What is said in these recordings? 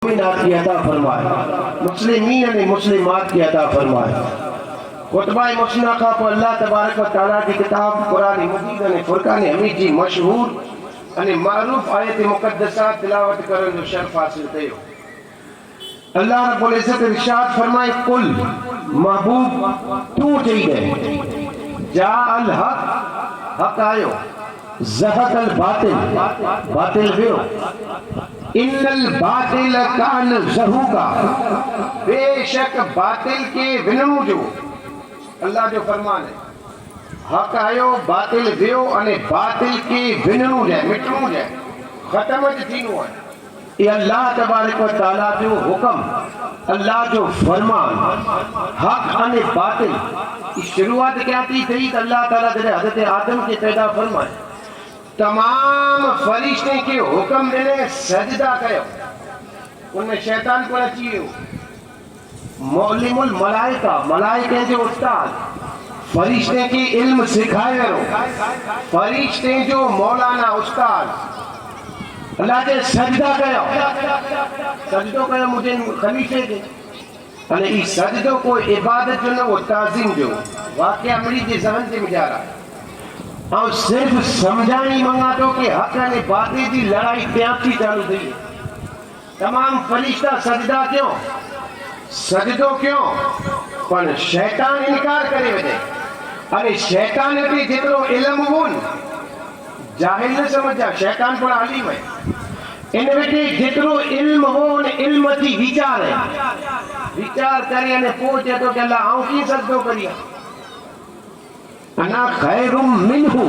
مومنات کی عطا فرمائے، مسلمین نے مسلمات کی عطا فرمائے۔ خطبہ مسنہ کا پر اللہ تبارک و تعالیٰ کی کتاب قرآن مجید نے فرقان حمید جی مشہور یعنی معروف آیت مقدسات تلاوت کرن جو شرف حاصل کیو۔ اللہ رب العزت ارشاد فرمائے قل محبوب تو چاہیے جاء الحق حق آیو زہق الباطل باطل ہوئے ان الباطل کان زہوقا بے شک باطل کے ونو جو اللہ جو فرمان ہے حق آیو باطل ویو انے باطل کے ونو جائے مٹنو جائے ختم تھینو ہے۔ یہ اللہ تبارک و تعالیٰ جو حکم اللہ جو فرمان حق انے باطل اس شروعات کیا تھی تو اللہ تعالیٰ دے حضرت آدم کے پیدا فرمائے تمام فرشتے کے حکم دینے سجدہ کرو ان میں شیطان کو نچیو معلم الملائکہ ملائکہ جو استاد فرشتے کی علم سکھائے رہو فرشتے جو مولانا استاد اللہ کے سجدہ کرو سجدوں کرو مجھے خلیفے دے اور اس سجدوں کو عبادت جو نہ وہ تعظیم جو واقعہ میری جی ذہن سے مجھا رہا ہے اور صرف سمجھانی منگا تو کہ حق نے باطل دی لڑائی تیاپتی چالو دی تمام فرشتہ سجدہ کیوں سجدوں کیوں پر شیطان انکار کرے وجہ ارے شیطان کے جترو علم ہون جاہل نہ سمجھا شیطان پر عالم ہے ان وٹے جترو علم ہون علم تھی وچار ہے وچار کرے نے پوچھے تو کہ اللہ آؤں کی سجدوں کریا انا خیر منہو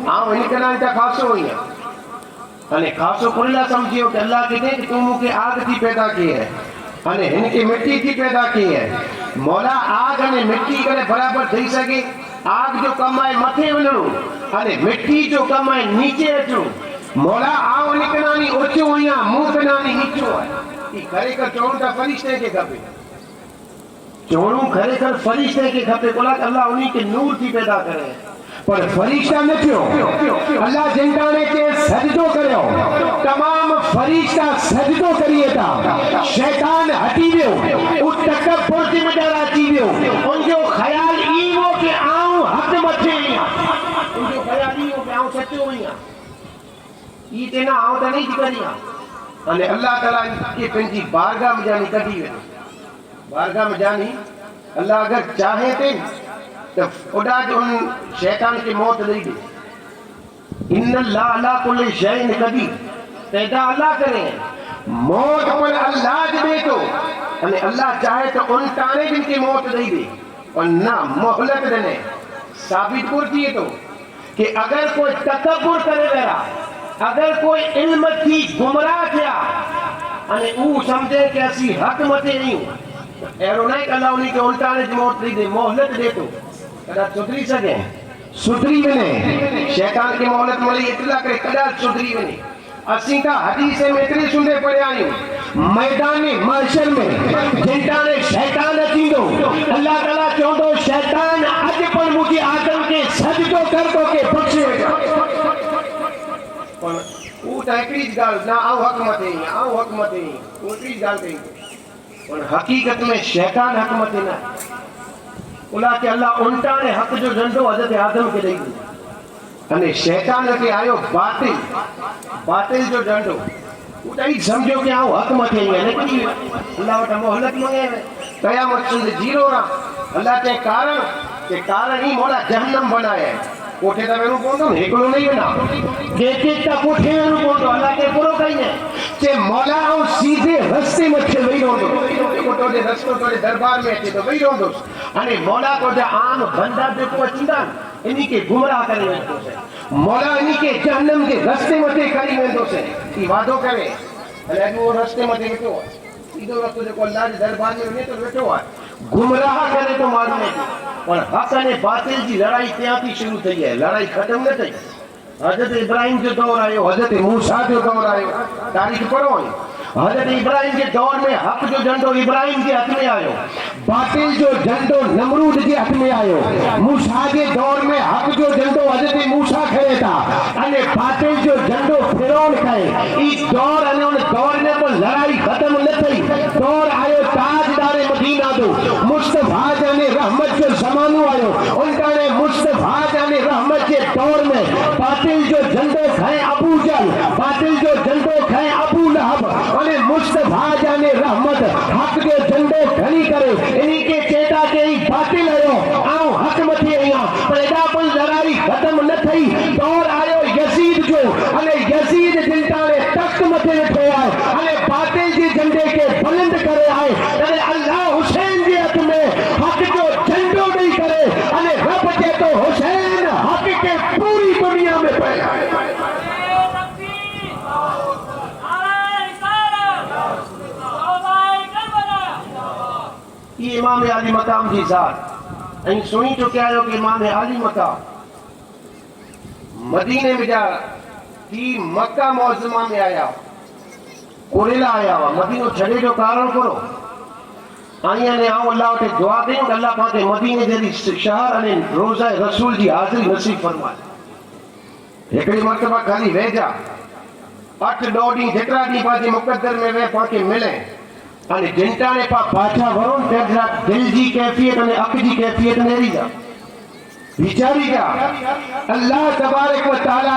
آؤں انہیں کہنا انتا خاصو ہوئی ہے انہیں خاصو کو اللہ سمجھیو کہ اللہ کہتے ہیں کہ تم کے آگ تھی پیدا کی ہے انہیں ان کی مٹی تھی پیدا کی ہے مولا آگ انہیں مٹی کرے برابر دھی سکے آگ جو کمائے متھے ونڑو انہیں مٹی جو کمائے نیچے اچھو مولا آؤ انہیں کنانی اچھو ہوئی ہیں منہ کنانی نیچو ہے یہ کرے کر چون تا فرشتے کے گھپے چونوں کھڑے کر فرشتے کے گھپے بولا کہ اللہ انہی کے نور تھی پیدا کرے پر فرشتہ نہ کیوں اللہ جنگانے کے سجدوں کرے ہو تمام فرشتہ سجدوں کریے تھا شیطان ہٹی دے ہو اس تکب پورتی میں جارا چی دے ہو ان جو خیال ای ہو کہ آؤں حق مچھے ہیں ان جو خیال ای ہو کہ آؤں سچے ہوئی ہیں یہ تینا آؤں تا نہیں دکھنی ہیں اللہ تعالیٰ کے پنجی بارگاہ میں جانی کٹی ہوئے بارگاہ میں جانی اللہ اگر چاہے تھے تو خدا جو ان شیطان کی موت نہیں دی ان اللہ اللہ کل شیء قدیر پیدا اللہ کرے موت پر اللہ دے تو اللہ چاہے تو ان تانے جن کی موت نہیں دی اور نہ مہلت دینے ثابت کرتی ہے تو کہ اگر کوئی تکبر کرے گیا اگر کوئی علم کی گمراہ کیا وہ سمجھے کہ اسی حق متے نہیں ہوں ایرو نہیں کہ اللہ انہی کے الٹانے کی موت نہیں دے محلت دے تو کدا سدری سکیں سدری بنے شیطان کی محلت ملی اطلاع کرے کدا سدری بنے اسی کا حدیث میں اتنی سندے پڑے آئی میدان محشر میں جنٹانے شیطان اچھی دو اللہ تعالیٰ چون دو شیطان اج پر مجھے آدم کے سجدوں کر دو کے بخشے وہ تحقیق گال نہ آؤ حکمت ہی آؤ حکمت ہی وہ تیز گال کہیں اور حقیقت میں شیطان حکمت نہ اللہ کہ اللہ انٹا نے حق جو جنڈو حضرت آدم کے دے دی شیطان کے آئیو باطل جو جنڈو وہ تاہی سمجھو کہ آؤ حکمت ہے لیکن اللہ وٹا محلت مگے قیامت سند جیرو رہا اللہ کے کارن ہی مولا جہنم بنایا ہے کوٹھے تا میرو کون تو ہیکڑو نہیں بنا دیکھے تا کوٹھے میرو کون تو اللہ کے پرو کہیں ہے کہ مولا ہوں سیدھے رستے مچھے وہی رہو دو تو دے رستوں تو دے دربار میں اچھے تو وہی رہو دو انہیں مولا کو جا عام بندہ جو کو اچھندا انہی کے گمراہ کرنے میں دو سے مولا انہی کے جہنم کے رستے مچھے کری میں دو سے یہ وعدوں کرے اللہ وہ رستے مچھے بیٹھو ہے سیدھو رستوں جو کو اللہ کے دربار میں انہیں تو بیٹھو ہے گمراہ کرے تو معلوم ہے اور حق نے باطل کی لڑائی تیاتی شروع تھی ہے لڑائی ختم نہ تھی حضرت ابراہیم جو دور آئے حضرت موسیٰ جو دور آئے تاریخ پڑھو آئے حضرت ابراہیم کے دور میں حق جو جھنڈو ابراہیم کے ہاتھ میں آئے باطل جو جھنڈو نمرود کے ہاتھ میں آئے موسیٰ کے دور میں حق جو جھنڈو حضرت موسیٰ کھڑے تھا باطل جو جھنڈو فرعون کھائے اس دور ان دور میں تو لڑائی جھنڈے کے بلند کرے آئے ارے اللہ حسین جی ہاتھ میں حق جو جھنڈو نہیں کرے ارے رب جے تو حسین حق کے پوری دنیا میں پھیلائے یہ امام علی مقام کی ذات این سنی چکے آئے ہو کہ امام علی مقام مدینے میں جا تھی مکہ معظمہ میں آیا کوریلا آیا ہوا مدینہ چھڑے جو کارن کرو آئیاں نے آؤں اللہ تے دعا دیں کہ اللہ پاک مدینے جیلی شہر نے روزہ رسول جی حاضری نصیب فرمائے ایکڑی مرتبہ خالی وے جا 8-9 ڈی جترا ڈی باجی مقدر میں وے پاکے ملیں અને જનતાને પાછા વરો ને જરા દિલ જી કૈફિયત અને અક જી કૈફિયત નેરી જા વિચારી જા અલ્લાહ તબારક વ તઆલા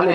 અને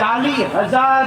40,000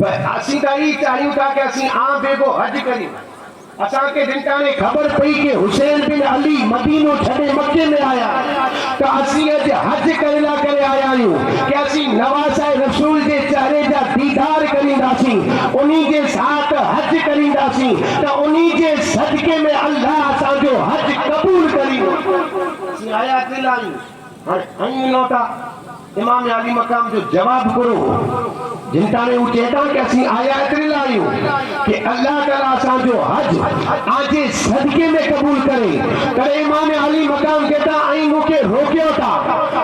اسی تائی چاہیوں تا کہ اسی آن بے کو حج کریں اساں کے جنٹانے خبر پئی کہ حسین بن علی مدینہ چھڑے مکے میں آیا تو اسی اج حج کرلا کرے آیا ہوں کہ اسی نواسہ رسول کے چہرے جا دیدار کریندا سی انہی کے ساتھ حج کریندا سی تو انہی کے صدقے میں اللہ اساں جو حج قبول کریں اسی آیات دلائی ہن نوتا امام علی مقام جو جواب کرو جنتانے وہ چہتا کہ اسی آیات لائیو کہ اللہ تعالیٰ سا جو حج آجے صدقے میں قبول کرے کرے امام علی مقام کہتا آئینوں کے روکے ہوتا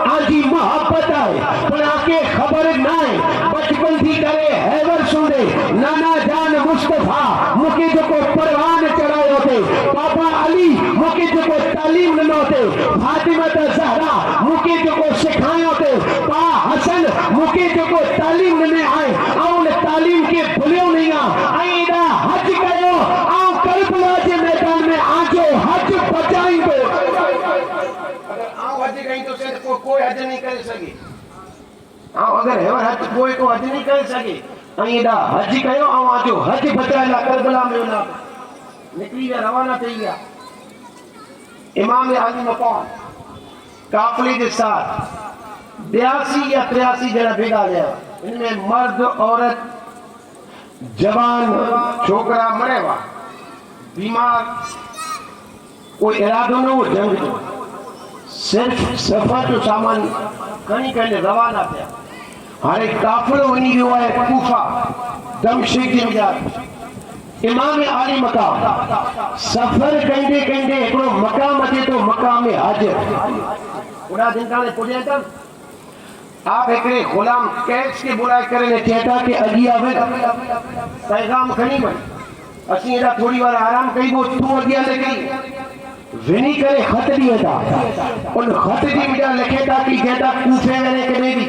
آجی محبت آئے پر آکے خبر نائے بچپن تھی کرے حیور سنے نانا جان مصطفیٰ مکے جو کو پروان چڑھائے ہوتے پاپا علی مکے جو کو تعلیم نہ ہوتے فاطمہ زہرا مکے جو کو سکھائے ہوتے پا حسن مکے جو کو تعلیم نہ آئے آؤں تعلیم کے بھلیوں نہیں آئیں دا حج کرو آؤں کربلا کے میدان میں آجو حج بچائیں گے اگر آؤں حج کہیں تو صرف کوئی حج نہیں کر سکے آؤں اگر ہے حج کوئی کو حج نہیں کر سکے آئیں دا حج کرو آؤں آجو حج بچائیں لا کربلا میں ہونا نکلی گیا روانہ تھی گیا امام علی مقام قافلے کے ساتھ 82 یا 83 جنہ بھیگا گیا ان میں مرد عورت جوان چھوکرا مرے وا بیمار کوئی ارادہ نہ ہو جنگ جو صرف سفر جو سامان کہیں کہنے روانہ پیا ہر ایک قافلہ ونی ہوا ہے کوفہ دمشق کی مجاد امام علی مقام سفر کہندے کہندے ایکڑو مقام اچے تو مقام حاجر اڑا دن کانے پوچھے تھا آپ ایکڑے غلام کیس کے برائے کرنے چہتا کہ اگیا پیغام کھنی بڑی اسی ایڈا تھوڑی بار آرام کئی وہ تو اگیا لگی ونی کرے خط دیا تھا ان خط دی مجھا لکھے تھا کہ کہتا کوفے میں نے کرے دی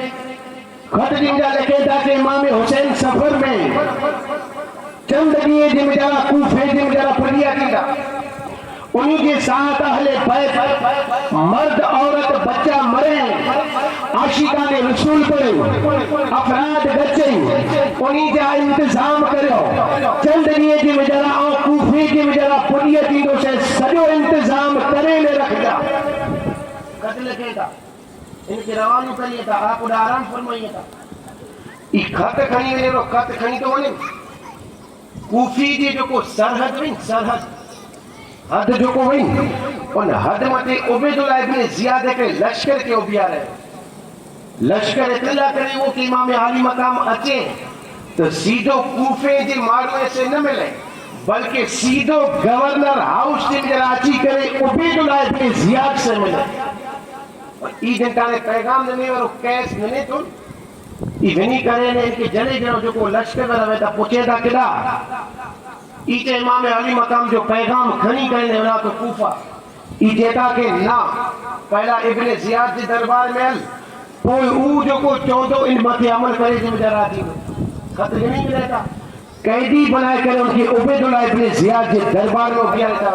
خط دی مجھا لکھے تھا کہ امام حسین سفر میں چند دیئے دی مجھا کوفے دی مجھا پڑھیا کیتا انہی کے ساتھ اہل بیت مرد عورت بچہ مرے عاشقان رسول پڑے افراد گچے انہی جا انتظام کرو چند دیئے دی مجھا آن کوفے دی مجھا پڑھیا کیتو سے سجو انتظام کرے لے رکھ جا قتل کہتا ان کے روانوں کا لئے تھا آپ اڑا آرام فرمائیے تھا ایک خط کھنی میں رو خط کھنی تو بنے کوفی دی جو کو سرحد وین سرحد حد جو کو وین ان حد مطے عبیداللہ ابن زیادہ کے لشکر کے عبیہ رہے لشکر اطلاع کرے وہ کہ امام علی مقام اچے تو سیدھو کوفے دی مارو ایسے نہ ملے بلکہ سیدھو گورنر ہاؤس دی مجراچی کرے عبیداللہ ابن زیاد سے ملے ای جنٹانے پیغام دنے اور کیس ننے تو ای ونی کرے نے ان کے جنے جنوں جو کو لشکر میں روے تا پوچھے دا کدا ای تے امام علی مقام جو پیغام کھنی کرنے ہونا تو کوفہ ای جیتا کہ نا پہلا ابن زیاد دی دربار میں کوئی او جو کو چودو ان مت عمل کرے جو مجراتی خط جنی میں رہتا قیدی بنائے کرے ان کی عبیداللہ ابن زیاد دی دربار میں کیا رہتا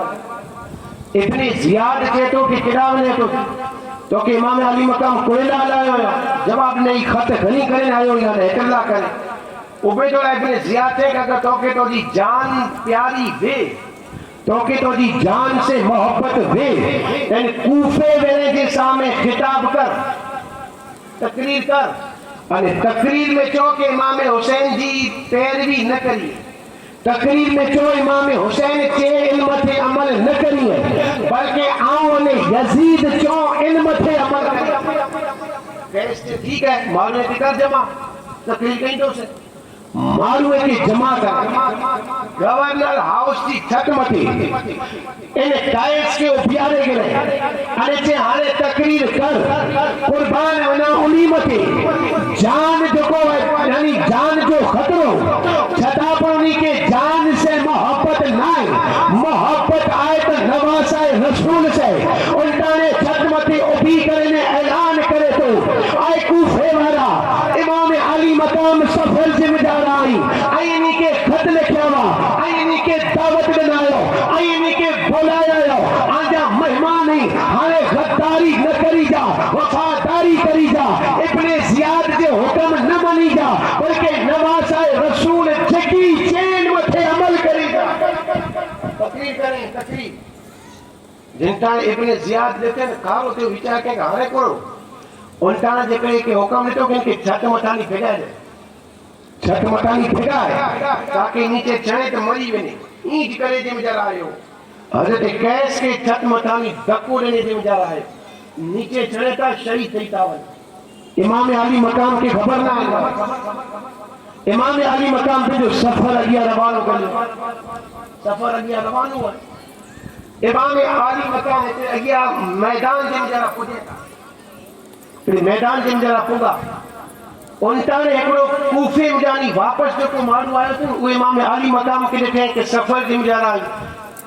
ابن زیاد کہتو کہ کدا بنے تو کہ امام علی مقام کوئلہ لائے ہویا جواب نہیں خط کھنی کرنے آئے ہویا نے اکرلا کرے عبیداللہ ابن زیاد ہے کہ اگر توکے تو دی جان پیاری دے توکے تو دی جان سے محبت دے یعنی کوفے ویلے کے سامنے خطاب کر تقریر کر یعنی تقریر میں چوکے امام حسین جی پیروی نہ کری تقریر میں چو امام حسین کے علمت عمل نہ کری ہے بلکہ آؤں نے یزید چو علمت عمل کری کہتے ٹھیک ہے معلوم ہے کر جمع تقریر کہیں تو سے معلوم ہے کہ جمع کر گورنر ہاؤس کی چھت مٹی ان ٹائلز کے اوپیارے گرے انچے ہارے تقریر کر قربان ہونا انہی مٹی جان جو کو یعنی جان جو خطروں چھتا پڑھنی کے جان سے محبت نائے محبت آیت نواسہ رسول سے انٹانے چھت مٹی اوپی کرنے اعلان کرے تو آئے کوفے وارا امام علی مقام سفر ذمہ دار آئی آئینی کے خط لکھیا ہوا آئینی کے دعوت بنایا آئینی کے بولایا آجا مہمانی ہارے غداری نہ کری جا وفاداری کری جا ابن زیاد کے حکم نہ منی جا بلکہ نواسہ رسول تقریر کریں تقریر جنتا ابن زیاد لکھے کارو تے وچار کے ہارے کرو انٹانا جے کہ حکم دیتو کہ چھت مٹانی پھیگا جائے چھت مٹانی پھیگا ہے تاکہ نیچے چڑھے تو مری ونے اینج کرے جے مجھا رہے ہو حضرت قیس کے چھت مٹانی دکو دینے جے مجھا رہے نیچے چڑھے تا شہید تھی تاول امام علی مقام کی خبر نہ ہے امام علی مقام پہ جو سفر اگیا روانو کر لیا سفر اگیا روانو ہے امام علی مقام ہے اگیا میدان جن جرا پوجے تا میدان جن جرا پوگا انٹانے ایکڑو کوفے مجانی واپس جو کو مارو آیا تو وہ امام علی مقام کے لکھے کہ سفر جن جرا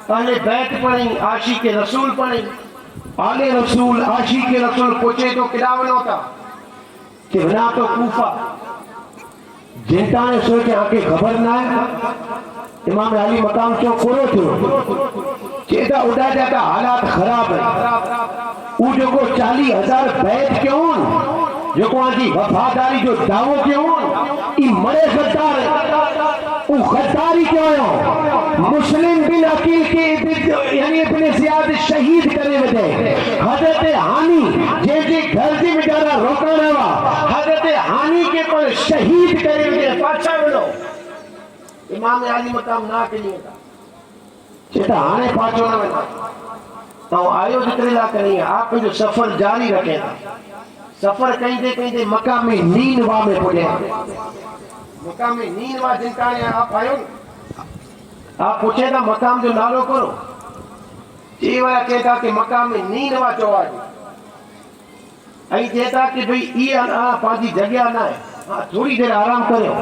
اہل بیت پڑھیں عاشق رسول پڑھیں آل رسول عاشق رسول پوچھے تو کداون ہوتا کہ بنا تو کوفہ جنتا نے سوچے آنکہ خبر نہ ہے امام علی مقام کیوں کرو تھو چیتا اڑا جاتا حالات خراب ہے وہ جو کو 40,000 بیت کیوں جو کو آنکی وفاداری جو دعووں کیوں ای مرے غدار وہ غداری کیوں ہے مسلم بن عقیل کے یعنی ابن زیاد شہید کرے وجہ حضرت حانی جیسے گھر سے بچارہ روکانا ہوا حضرت حانی کے پر شہید کرے وجہ پاچھا بلو امام علی مقام نہ کے لیے تھا چیتا آنے پاچھو نہ بنا تو آئیو ذکر اللہ کریں آپ جو سفر جاری رکھیں سفر کہیں دے مقام نینوا میں پڑے مقام نینوا جن کا آپ آئیو آپ پوچھے تھا مقام جو نالو کرو یہ والا کہتا کہ مقام نینوا چوہا جی ای کہتا کہ بھئی یہ پانچی جگہ نہ ہے تھوڑی دیر آرام کرو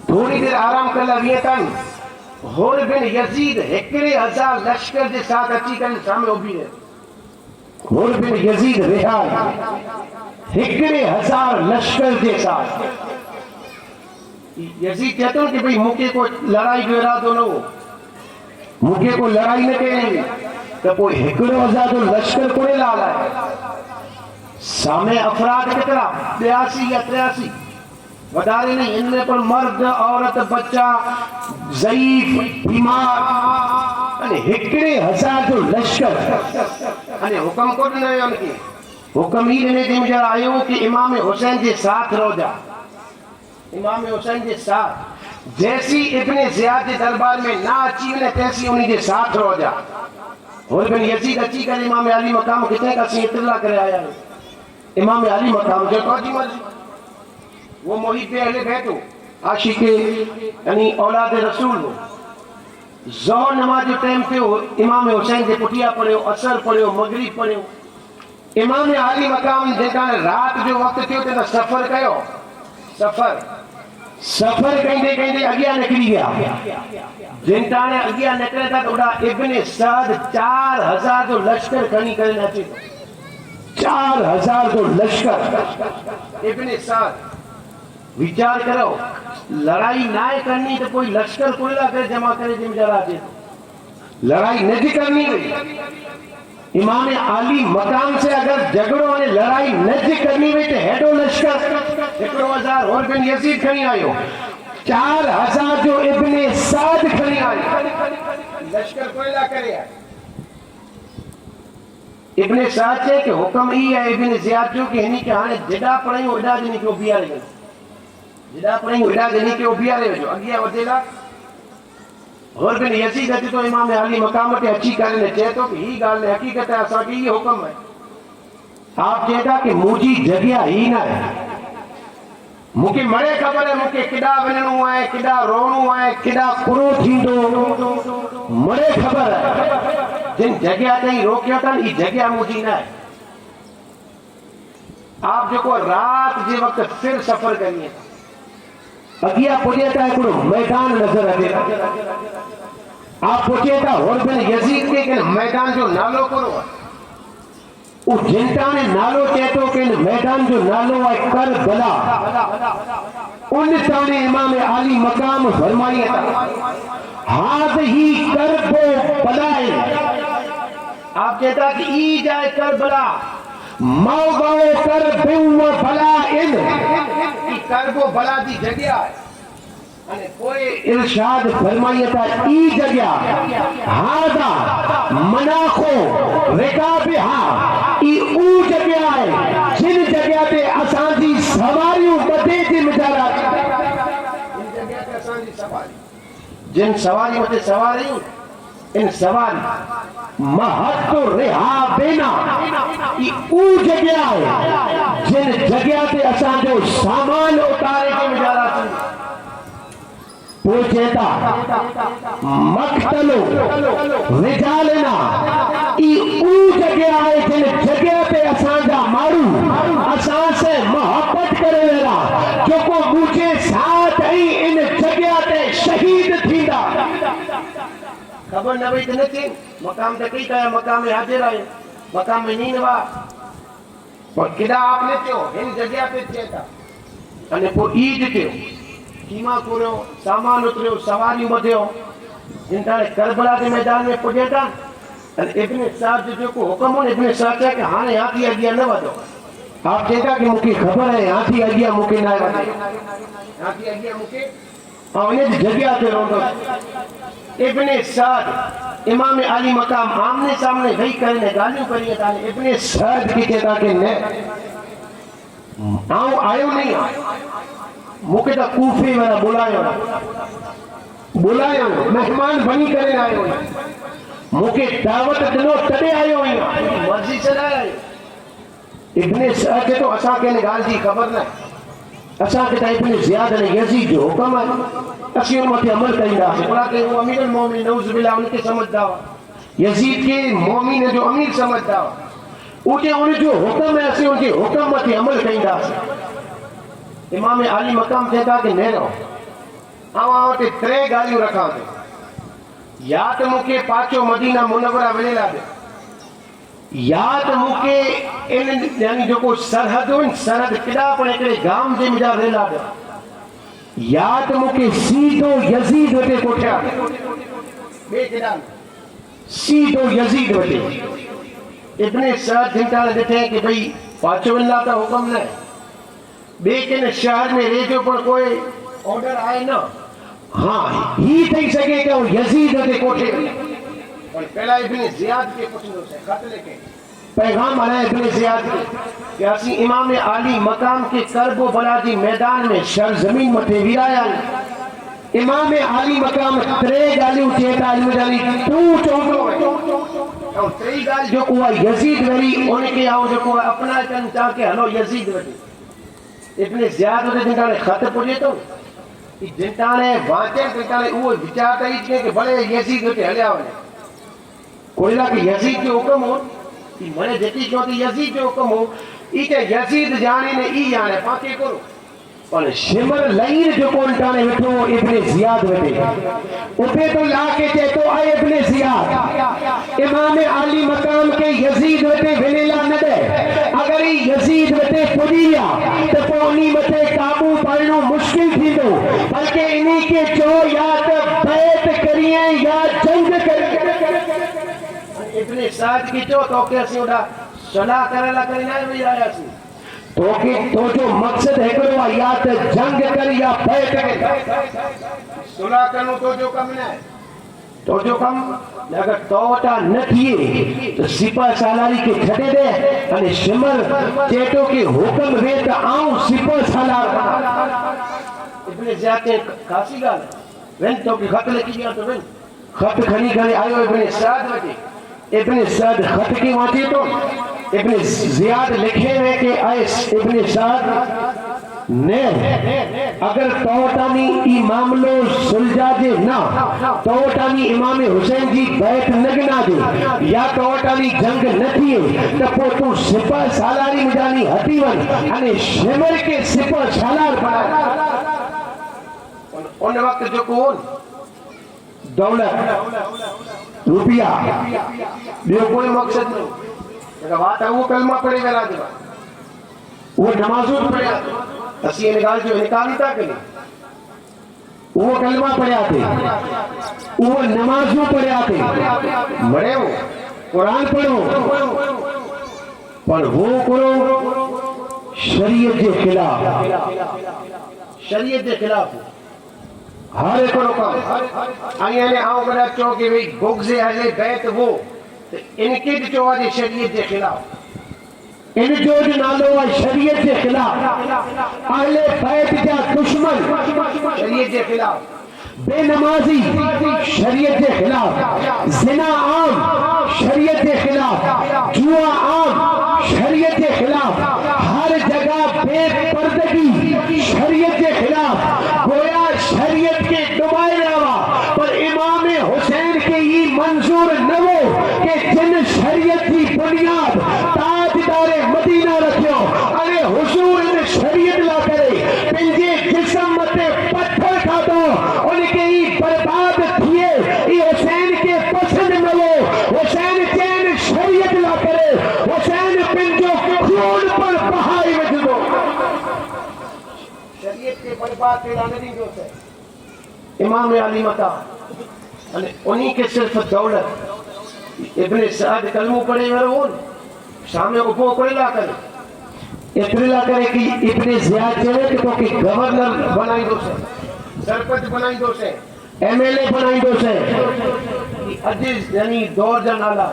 تھوڑی دیر آرام کر لگیے تن ہور بن یزید 1,000 لشکر دے ساتھ اچھی کرنے سامنے ہوبی ہے ہور بن یزید رہا 1,000 لشکر دے ساتھ یزید کہتا ہوں کہ بھئی مکے کو لڑائی جو ارادو نہ ہو مکے کو لڑائی نہ کہیں گے تو کوئی 1,000 لشکر کو نہیں لالا ہے سامنے افراد کتنا 82 یا 83 ودارے نہیں ان میں پر مرد عورت بچہ ضعیف بیمار 1,000 لشکر حکم کو نہیں ہے ان کی حکم ہی لینے دے مجھے آئے ہو کہ امام حسین جے ساتھ رو جا امام حسین جے ساتھ جیسی ابن زیاد کے دربار میں نہ اچھی انہیں تیسی انہیں جے ساتھ رو جا اور ابن یزید اچھی کر امام علی مقام کتنے کا سیت اللہ کرے آیا ہے امام علی مقام جو تو اچھی مرضی وہ محیط اہل بیت ہو عاشق یعنی اولاد رسول ہو ظہر نماز جو ٹائم پہ ہو امام حسین سے پٹھیا پڑھے ہو عصر پڑھے ہو مغرب پڑھے ہو امام علی مقام دیکھا رات جو وقت تھے ہوتے تھا سفر کہو سفر کہیں دے اگیا نکلی گیا جنتا نے اگیا نکلے تھا تو ابن سعد 4,000 لشکر کھنی کرنا چاہیے 4,000 لشکر ابن سعد وچار کرو لڑائی نہ کرنی تو کوئی لشکر کوئی نہ کرے جمع کرے جم جرا دے لڑائی نہیں کرنی امام علی مقام سے اگر جھگڑوں نے لڑائی نہیں کرنی ہوئی تو ہیڈو لشکر 1,000 اور بن یزید کھنی آئیو 4,000 جو ابن سعد کھنی آئیو لشکر کوئی نہ کرے ابن سعد سے کہ حکم ہی ہے ابن زیاد جو کہ ہنی کہ آنے جدا پڑھیں اڑا جنی کو بیا رہے جدا پڑھیں اڑا جنی کو بیا رہے جو اگیا ودیلا اور بن یزید ہے تو امام علی مقامت اچھی کرنے چاہے تو کہ ہی گال نے حقیقت ہے ایسا کہ یہ حکم ہے آپ کہتا کہ مجھے جگہ ہی نہ ہے مکہ مرے خبر ہے مکہ کدا وننو ہے کدا رونو ہے کدا کرو تھیندو مرے خبر ہے جن جگہ تھی روکیا تھا یہ جگہ مجھے نہ ہے آپ جو کو رات جی وقت پھر سفر کرنی ہے اگیا پوچھے تھا ایک میدان نظر آتے آپ پوچھے تھا اور بن یزید کے میدان جو نالو کرو اس جنتا نے نالو کہتو کہ میدان جو نالو ہے کربلا ان تانے امام علی مقام فرمائی تھا ہاتھ ہی کرب و بلائے آپ کہتا کہ ای جائے کربلا موضع کرب و بلائن ای کرب و بلا دی جگہ ہے ارشاد فرمائیے تھا ای جگہ ہادا مناخو رکابہا ای او جگہ ہے جن جگہ تے اساں دی سواریوں بدے دی مجارات جن سواری مجھے سواری ان سواری محت رہا بینا ای او جگہ ہے جن جگہ تے اساں جو سامان اتارے کے مجارات پوچھتا مقتلو رجالنا ای او جگہ آئے جن جگہ پہ اساں جا مارو اساں سے محبت کرے لگا جو کو مجھے ساتھ ہی ان جگہ تے شہید تھیدا خبر نبی تنکی مقام تکیت ہے مقام حاضر ہے مقام نینوا اور کدا آپ نے کیوں ان جگہ پہ چیتا انہیں کو عید کیوں کیما کورو سامان اتریو سواری بدیو جن تارے کربلا کے میدان میں پڑھے تھا ابن سعد جو کو حکم ہو ابن سعد ہے کہ ہاں یہاں کی اگیا نہ بدو آپ کہتا کہ مکی خبر ہے یہاں کی اگیا مکی نہ بدو یہاں کی اگیا مکی انہیں جگہ آتے روندو ابن سعد امام علی مقام آمنے سامنے گئی کرنے گالیوں کریے تھا ابن سعد کی کہتا کہ آئیو نہیں موقع تا کوفی والا بلائے ہو مہمان بنی کرنے آئے ہو موقع دعوت دنوں تڑے آئے ہو مرضی سے آئے ابن سعد کے تو اساں کے نگال دی خبر نہیں اساں کے تا ابن زیاد نے یزید جو حکم ہے اسی امت عمل کریں گا بلا کہ وہ امیر المومن نوز باللہ ان کے سمجھ داوا یزید کے مومن جو امیر سمجھ داوا انہیں جو حکم ہے اسی ان کے حکم مت عمل کریں گا امام علی مقام کہتا کہ نہیں رہو آوہاں تے ترے گالیوں رکھا دے یا تو مکے پاچو مدینہ منورہ ولیلا دے یا تو مکے یعنی جو کو سرحد ہو سرحد کدا پڑے کرے گام دے مجا ولیلا دے یا تو مکے سیدھو یزید ہوتے کوٹھا بے جدان سیدھو یزید ہوتے ابن سعد جنٹا نے دیتے ہیں کہ بھئی پاچو اللہ کا حکم نہیں لیکن شہر میں ریڈیو پر کوئی آرڈر آئے نا ہاں ہی تھی سکے کہ وہ یزید دے کوٹھے اور پہلا ابن زیاد کے پچھلوں سے خط لے کے پیغام آیا ابن زیاد کے کہ اسی امام علی مقام کے کرب و بلادی میدان میں شر زمین مٹھے ویرایا امام علی مقام ترے گالی اٹھیتا علم جالی تو چوکلو ہے اور تری گال جو کوئی یزید وری انہیں کے آؤ جو کوئی اپنا چند چاہ کے ہلو یزید وری ابن زیاد ہوتے جنٹانے خط پوچھے تو جنٹانے واچے جنٹانے وہ بچارتا ہی چھے کہ بڑے یزید ہوتے ہلے آوے کوئی لگا کہ یزید کے حکم ہو منے جتی کیوں تھی یزید کے حکم ہو ایچے یزید جانے نے ای جانے پاکے کرو اور شمر لائن جو کونٹانے وٹھو ابن زیاد وٹھے اوپے تو لا کے چے تو آئے ابن زیاد امام علی مقام کے یزید وٹھے ولیلا نہ دے اگر یزید وٹھے پڑیا تو پونی وٹھے قابو پڑھنو مشکل تھی دو بلکہ انہی کے جو یا تو بیعت کریے یا جنگ کریے ابن سعد کی تو کیسی ہوتا صلاح کرلا کرنا بھی آیا سی تو جو مقصد ہے کرو یا تو جنگ کر یا بیعت کر صلاح کرنو تو جو کم نہ ہے تو جو کم اگر توٹا نہ کیے تو سپاہ سالاری کے کھٹے دے یعنی شمر چیٹوں کے حکم ویت آؤں سپاہ سالار بنا ابن زیاد کے خاصی گال وین تو کی خط لکھی گیا تو وین خط کھنی کھنی آئیو ابن سعد وٹی ابن سعد خط کی واتی تو ابن زیاد لکھے ہوئے کہ ابن سعد نے اگر توٹانی ای معاملو سلجا دے نہ توٹانی امام حسین جی بیعت نگنا دے یا توٹانی جنگ نہ تھیے تو تو سپاہ سالاری مجانی ہٹی ون یعنی شمر کے سپاہ سالار بنا ان وقت جو کون دولت روپیہ دیو کوئی مقصد نہیں اگر بات ہے وہ کلمہ پڑے گا راجبہ وہ نمازوں پڑے آتے اسی انگال جو انکاری تھا کہ نہیں وہ کلمہ پڑے آتے وہ نمازوں پڑے آتے مرے ہو قرآن پڑھو پر وہ کرو شریعت کے خلاف شریعت کے خلاف ہر ایک رکم آئیے نے آؤں گرہ چو کہ بھی گگزے اہل بیت وہ ان کے جو آجے شریعت کے خلاف ان جو نالو ہے شریعت کے خلاف اہل بیت جا دشمن شریعت کے خلاف بے نمازی شریعت کے خلاف زنا عام شریعت کے خلاف جوا عام شریعت کے خلاف ہر جگہ بے پردگی شریعت کے خلاف گویا شریعت کے دبائے رہا پر امام حسین کے یہ منظور نہ ہو کہ جن شریعت کی بنیاد تاجدار مدینہ رکھو ارے حضور نے شریعت لا کرے پنجے جسم متے پتھر کھا دو ان کے یہ برباد تھیے یہ حسین کے پسند نہ ہو حسین چین شریعت لا کرے حسین پنجو خون پر بہائی وجدو شریعت کے برباد کے لانے نہیں جو سے امام علی مقام انہی کے صرف دولت ابن سعد کلموں پڑھے ورہون شام اپو پڑھے لا کرے اترلا کرے کہ ابن زیاد چلے کہ تو کہ گورنر بنائی دو سے سرپنچ بنائی دو سے ایم ایل اے بنائی دو سے اجز یعنی دور جنالا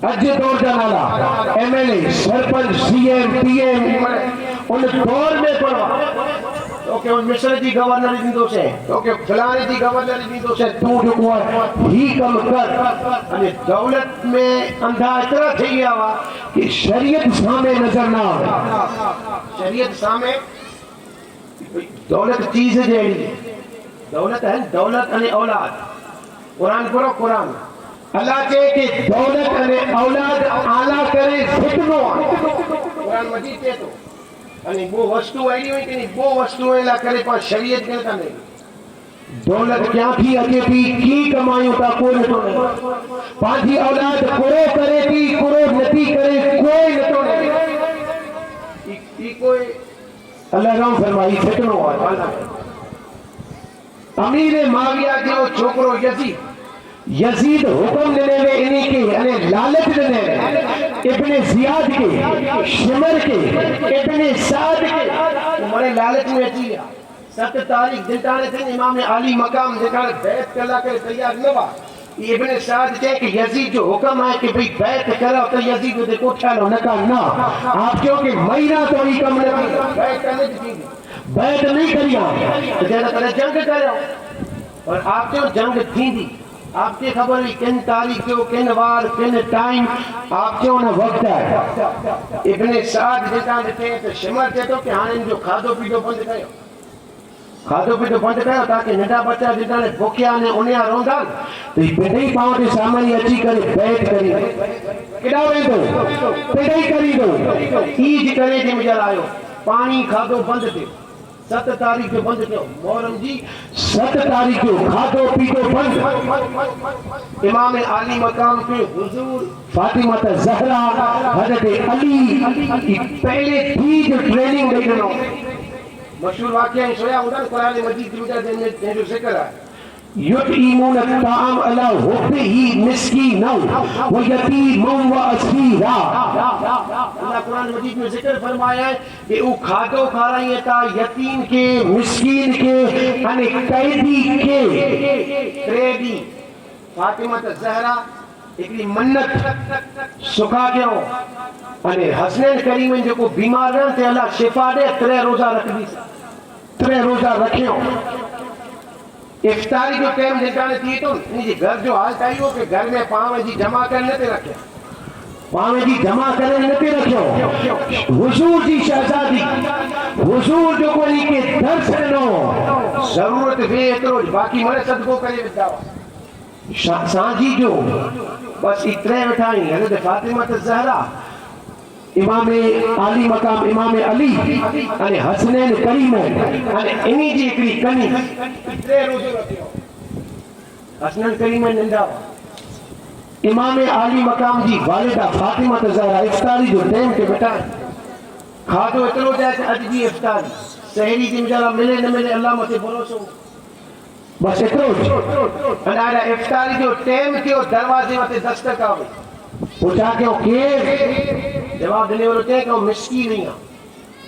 اج دور جنالا M L A sarpanch C M P M ان دور میں پڑھا کیونکہ ان مصر جی گورنر دیندو سے کیونکہ فلانے جی گورنر دیندو سے تو جو کوئی ہی کم کر یعنی دولت میں اندھا اتنا تھی گیا ہوا کہ شریعت سامنے نظر نہ آئے شریعت سامنے دولت چیز جیڑی دولت ہے دولت یعنی اولاد قرآن پڑھو قرآن اللہ چاہے کہ دولت یعنی اولاد اعلیٰ کرے فتنو قرآن مجید کہے تو یعنی وہ وستو ایلی ہوئی کہ نہیں وہ وستو ایلا کرے پاس شریعت کے لکھا نہیں دولت کیا تھی اکے بھی کی کمائیوں تا کوئی نتو نہیں پانچی اولاد کرو کرے تھی کرو نتی کرے کوئی نتو نہیں یہ کوئی اللہ رام فرمائی فتنو ہے امیر معاویہ جو چھوکرو یزید حکم دینے میں انہی کے یعنی لالچ دینے میں ابن زیاد کے شمر کے ابن سعد کے ہمارے لالچ میں اچھی گیا 7 تاریخ دلتانے تھے امام علی مقام دکھانے بیعت کرلا کر تیار نہ با یہ ابن سعد کہے کہ یزید جو حکم ہے کہ بھئی بیعت کرو تو یزید کو دیکھو چھالو نہ کہا نا آپ کیوں کہ مہینہ تو ہی کم نہ کیا بیعت کرنے کی بیعت نہیں کریا تو جیسا کرے جنگ کرو اور آپ کیوں جنگ تھی دی آپ کی خبر ہے کن تاریخ کیوں کن وار کن ٹائم آپ کیوں نہ وقت ہے ابن سعد جیتا دیتے ہیں تو شمر کہتے ہو کہ ہاں ان جو کھادو پیٹو بند کرے کھادو پیٹو بند کرے تاکہ نڈا بچہ جیتا نے بھوکیا نے انہیں روندان تو یہ پیٹھئی پاؤں کے سامنے اچھی کرے بیعت کری کڑاویں دو پیٹھئی کری دو ایج کرے جی مجھے آئیو پانی کھادو بند دے 7 تاریخ جو بند کیوں محرم جی 7 تاریخ جو کھادو پیٹو بند امام علی مقام کے حضور فاطمہ زہرا حضرت علی پہلے تھی جو ٹریننگ دیکھنا مشہور واقعہ ہی سویا ہوتا قرآن مجید کی وجہ سے جو ذکر ہے یطعمون الطعام علی حبہ مسکینا و یتیما و اسیرا اللہ قرآن مجید میں ذکر فرمایا ہے کہ وہ کھادو کھا رہی ہے تا یتیم کے مسکین کے یعنی قیدی کے قیدی فاطمہ زہرا ایک منت سکھا کے ہو یعنی حسنین کریم جو کو بیمار رہن تے اللہ شفا دے 3 روزہ رکھ دی 3 روزہ رکھے ہو افطاری جو ٹائم نکالے تھی تو نہیں گھر جو حال چاہیے ہو کہ گھر میں پاؤں جی جمع کرنے تے رکھے پاؤں جی جمع کرنے تے رکھو حضور جی شہزادی حضور جو کوئی کے در سے نو ضرورت بھی اترو باقی مرے صدقوں کرے بتاؤ سانجی جو بس اتنے بٹھائیں حضرت فاطمہ زہرا امام علی مقام امام علی یعنی حسنین کریمین یعنی انہی جی اکری کنی اتنے روزے رکھے ہو حسنین کریمین نندا امام علی مقام جی والدہ فاطمہ زہرا افطاری جو ٹائم کے بٹائیں کھادو اتنو جائے کہ اج جی افطاری سہری جی مجھے ملے نہ ملے اللہ مجھے بھروسو بس اتنو جی انہارا افطاری جو ٹائم کے دروازے میں دستک آوے پوچھا کہ وہ جواب دینے والے ہوتے ہیں کہ وہ مسکین نہیں ہیں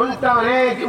الٹا ہے جو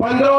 15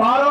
12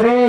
3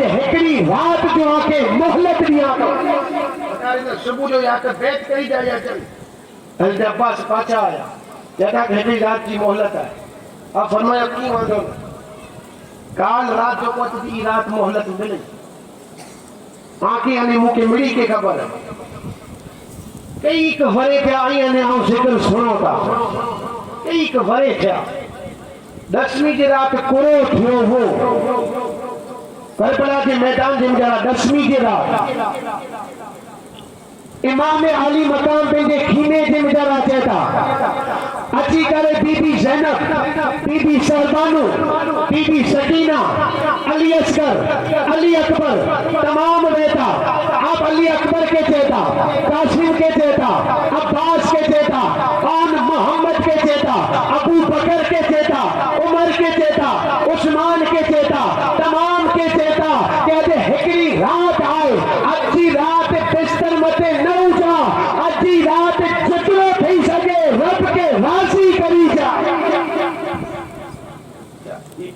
اج ہکڑی رات جو آکے مہلت دیا صبح جو یا کر بیت کری جائے چل حضرت عباس پاچا آیا کہتا کہ ہکڑی رات کی مہلت ہے آپ فرمایا کیوں آدھو کال رات جو کوت دی رات مہلت ملے آنکھیں آنے منہ کے مڑی کے خبر ہے کئی ایک ورے پہ آئی نے آؤں ذکر سنو تا کئی ایک ورے پہ 10ویں کی رات کرو تھیو ہو کربلا کے میدان جن جرا 10ویں کی رات امام علی مقام پہ دے کھینے جن جرا چہتا اچھی کرے بی بی زینب بی بی سربانو بی بی سکینہ علی اصغر علی اکبر تمام بیٹا آپ علی اکبر کے چہتا قاسم کے چہتا عباس کے چہتا آن محمد کے چہتا ابو بکر کے چہتا عمر کے چہتا عثمان کے چہتا تمام کے چہتا کہتے ہکری رات آئے اچھی رات بستر متے نہ اٹھا اچھی رات جتنا تھی سکے رب کے راضی کری جائے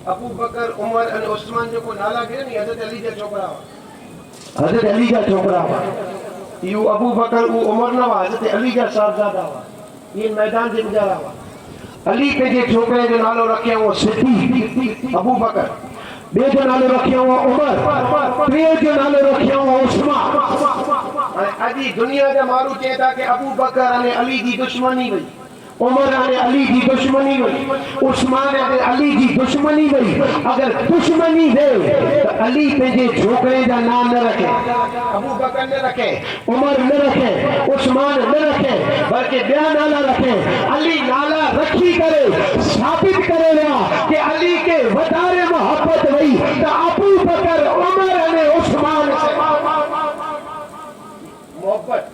ابو بکر عمر اور عثمان جو کو نالا گئے نہیں حضرت علی کا چھوکرا ہوا حضرت علی کا چھوکرا ہوا یہ ابو بکر وہ عمر نہ ہوا حضرت علی کا صاحبزادہ ہوا یہ میدان جن جا رہا ہوا علی پہ جو چھوکرے جو نالو رکھے وہ صدیق ابو بکر بے جو نالو رکھے وہ عمر بے جو نالو رکھے وہ عثمان اجی دنیا کا مارو چاہتا کہ ابو بکر نے علی کی دشمنی ہوئی عمر نے علی کی دشمنی ہوئی عثمان نے علی کی دشمنی ہوئی اگر دشمنی ہے تو علی پہ جو چھوکرے کا نام نہ رکھے ابو بکر نہ رکھے عمر نہ رکھے عثمان نہ رکھے بلکہ بیا نالا رکھے علی نالا رکھی کرے ثابت کرے رہا کہ علی کے ودارے محبت ہوئی تو ابو بکر عمر نے عثمان سے محبت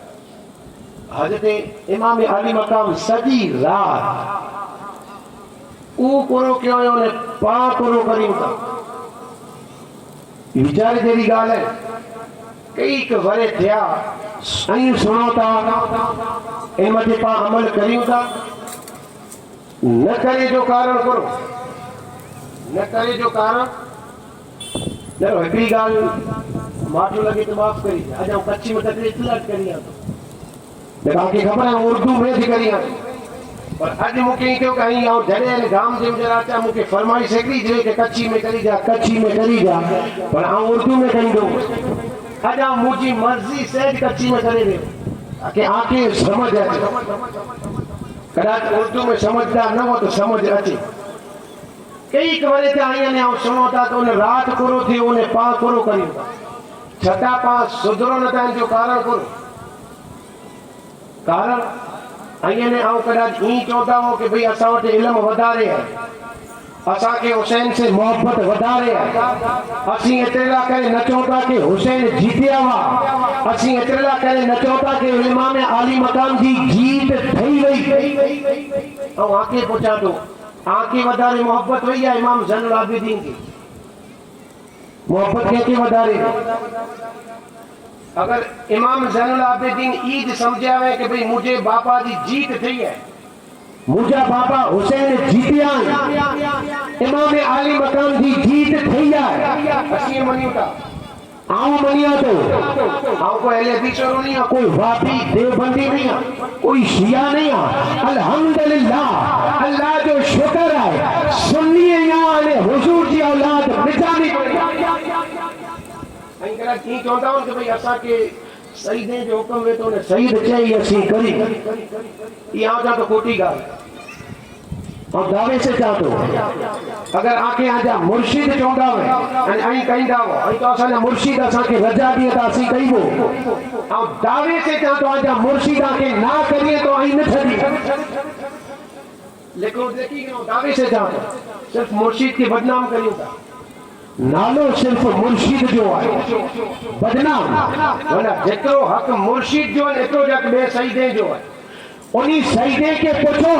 حضرت امام علی مقام سجی رات او کرو کیوں نے پا کرو کریم کا بیچارے تیری گال ہے کئی ایک ورے تھیا سائیں سنو تا امت پا عمل کریم کا نہ کرے جو کارن کرو نہ کرے جو کارن نہ ہکڑی گال ماٹو لگے تو معاف کری آج ہم کچھی میں تکلیف اطلاع کری آتا لیکن کی خبر ہے اردو میں ذکری آتی اور آج مکہیں کیوں کہیں آؤں جھڑے گام جم جراتا مکہ فرمائی سکری جوئے کہ کچھی میں کری جا پر آؤں اردو میں کہیں دو آج آؤں مجھے مرضی سے کچھی میں کرے دے کہ آنکھیں سمجھ آتی کدھات اردو میں سمجھدار نہ ہو تو سمجھ آتی کئی کبھرے تھے آئیں نے آؤں سنو تا تو انہیں رات کرو تھی انہیں پا کرو کری ہوتا چھٹا پا سدرو نہ تھا جو کارن کرو کارن آئیں نے آؤں کدھات ہی چوتا ہوں کہ بھئی اساں وٹے علم ودارے ہیں اساں کے حسین سے محبت ودارے ہیں اسیں اترلا کرے نہ چوتا کہ حسین جیتیا ہوا اسیں اترلا کرے نہ چوتا کہ امام علی مقام جی جیت تھی وئی اور آنکھیں پوچھا تو آنکھیں ودارے محبت ہوئی یا امام زین العابدین کی محبت کی ودارے اگر امام زین العابدین عید سمجھا ہے کہ بھئی مجھے باپا دی جیت تھی ہے مجھے باپا حسین جیتیا ہے امام علی مقام دی جیت تھی ہے اسی منیو تا آؤں منیا تو آؤں کو اہل حدیث اور نہیں ہے کوئی وابی دیوبندی نہیں ہے کوئی شیعہ نہیں ہے الحمدللہ اللہ جو شکر ہے سنی یہاں نے حضور کی اولاد مٹانی پڑی یہ چاہتا ہوں کہ بھئی ایسا کہ سیدیں جو حکم ہوئے تو انہیں سید چاہیے اسی کری یہ آؤں جا تو کوٹی گا اور دعوے سے چاہتا ہوں اگر آنکھیں آجا مرشید چونڈا ہوئے آئیں کہیں دعوے آئیں تو آسانے مرشید آسان کے رجا دیئے تا اسی کہیں وہ اور دعوے سے چاہتا ہوں آجا مرشید آنکھیں نہ کریے تو آئیں نہ چھڑی لیکن دیکھیں کہ دعوے سے چاہتا ہوں صرف مرشید کی بدنام کریوں گا نالو صرف مرشید جو ہے بدنام ولا جترو حق مرشید جو ہے اترو جک بے سیدیں جو ہے انہی سیدیں کے پوچھو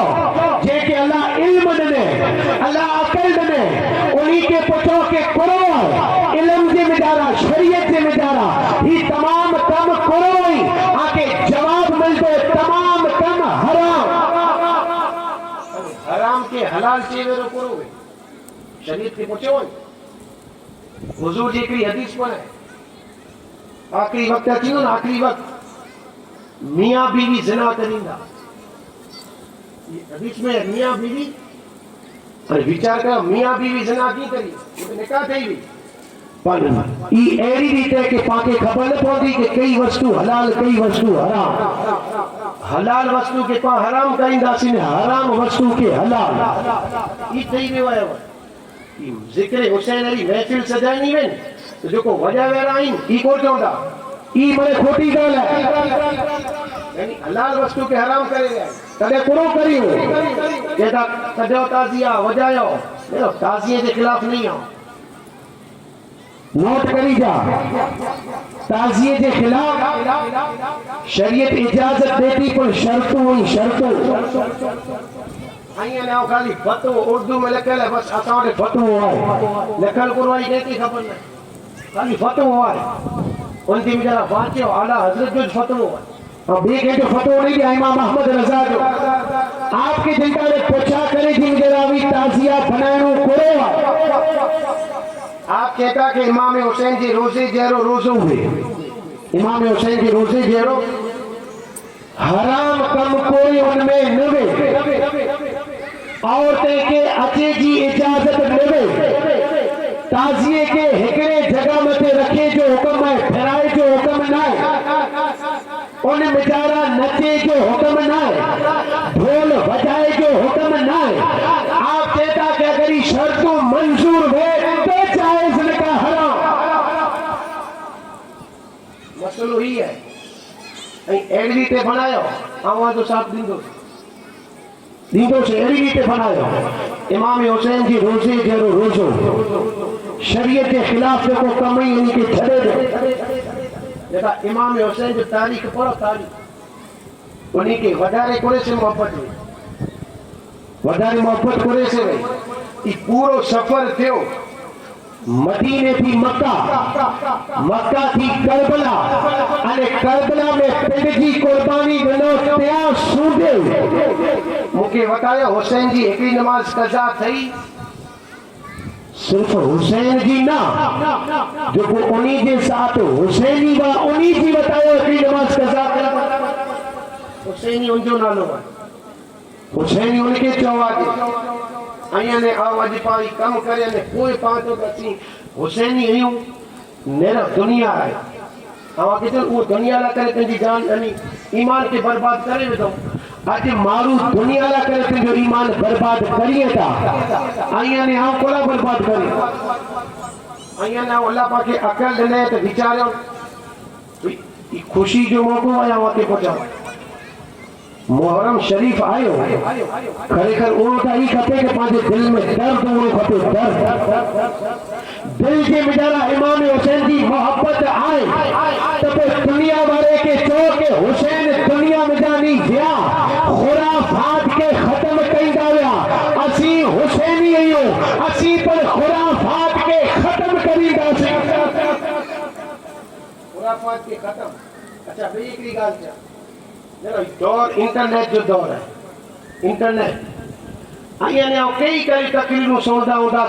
جے کہ اللہ علم دنے اللہ عقل دنے انہی کے پوچھو کہ کرو علم ذمہ دارا شریعت ذمہ دارا ہی تمام کم کرو ہی آکے جواب ملتے تمام کم حرام حرام کے حلال چیزیں رو کرو گے شریعت کے پوچھو ہی حضور جی کی حدیث پر ہے آخری وقت اچھی نا آخری وقت میاں بیوی زنا کریندا حدیث میں میاں بیوی اور وچار کر میاں بیوی زنا کی کری نکاح تھی بھی پر ای ایری ریت ہے کہ پاکے خبر نہ پوندی کہ کئی وستو حلال کئی وستو حرام حلال وستو کے پا حرام کریندا سن حرام وستو کے حلال ای تھی بھی ویا ذکر حسین علی محفل سجانی وین تو جو کو وجہ ویرا آئین ای کو چوندا ای بڑے کھوٹی گل ہے یعنی حلال وستو کے حرام کرے گئے تدے کرو کریو کہتا کدیو تازیہ وجایو تازیہ کے خلاف نہیں آؤ نوٹ کری جا تعزیے کے خلاف شریعت اجازت دیتی پر شرطوں ہوئی شرطوں آئیے نے خالی فتو اردو میں لکھل ہے بس آسان کے فتو ہوئے لکھل قرآن کہتی خبر نہیں خالی فتو ہوا ہے ان کی مجھے واقع اعلیٰ حضرت جو فتو ہوا ہے اب ایک ہے جو فتو نہیں دیا امام احمد رضا جو آپ کے دن کا ایک پوچھا کرے جن کے راوی تعزیہ بنائنوں کرو آپ کہتا کہ امام حسین جی روزے جہرو روزو ہوئے امام حسین جی روزے جہرو حرام کم کوئی ان میں نوے عورتیں کے اچھے جی اجازت نوے تعزیے کے ہکڑے جگہ متے رکھے جو حکم ہے پھرائے جو حکم نہ ہے ان مجارہ نچے جو حکم نہ ہے ڈھول بجائے جو حکم نہ ہے آپ کہتا کہ اگر یہ شرطوں منظور ہے تو جائز نکاح حرام مسئلہ ہی ہے ایک ریتے بنایا آواز تو صاحب دیندوں سے ایک ریتے بنایا امام حسین جی روزے جہرو روزو شریعت کے خلاف کو کمی ان کے چھڑے دے دیکھا امام حسین جو تاریخ پڑھو تاریخ انہی کے وڈارے کورے سے محبت ہوئی وڈارے محبت کورے سے ہوئی یہ پورو سفر تھیو مدینے تھی مکہ مکہ تھی کربلا اور کربلا میں پنڈ جی قربانی دنو تیار سوندے مکہ بتایا حسین جی ایک نماز قضا تھی صرف حسین جی نہ جو کو انہی کے ساتھ حسینی با انہی جی بتایا کہ نماز قضا کرا حسینی ان جو نالو ہے حسینی ان کے چوا دے آئیے نے آواز پائی کم کرے نے کوئی پانچوں بچی حسینی ہیوں میرا دنیا ہے آواز کہتے ہیں وہ دنیا لا کرے تنجی جان ایمان کے برباد کرے بھی تو آج مارو دنیا لا کرے تن جو ایمان برباد کریے تھا آئیے نے ہم کولا برباد کریے آئیے نے اللہ پاک کے عقل دنے تو بیچارے خوشی جو موقع ہے وہاں کے پہنچا محرم شریف آئیو کھڑے کر انہوں کا ہی کھتے کہ پانچے دل میں درد انہوں کھتے درد دل کے مجارہ امام حسین کی محبت آئے تو پھر دنیا والے کے چوکے حسین دنیا میں جانی دیا خرافات کے ختم کئی داویا اسی حسینی ہیوں اسی پر خرافات کے ختم کری دا سے خرافات کے ختم اچھا بھئی ایک ریگال کیا دور انٹرنیٹ جو دور ہے انٹرنیٹ آئیے نے کئی تقریروں سوندہ ہوندہ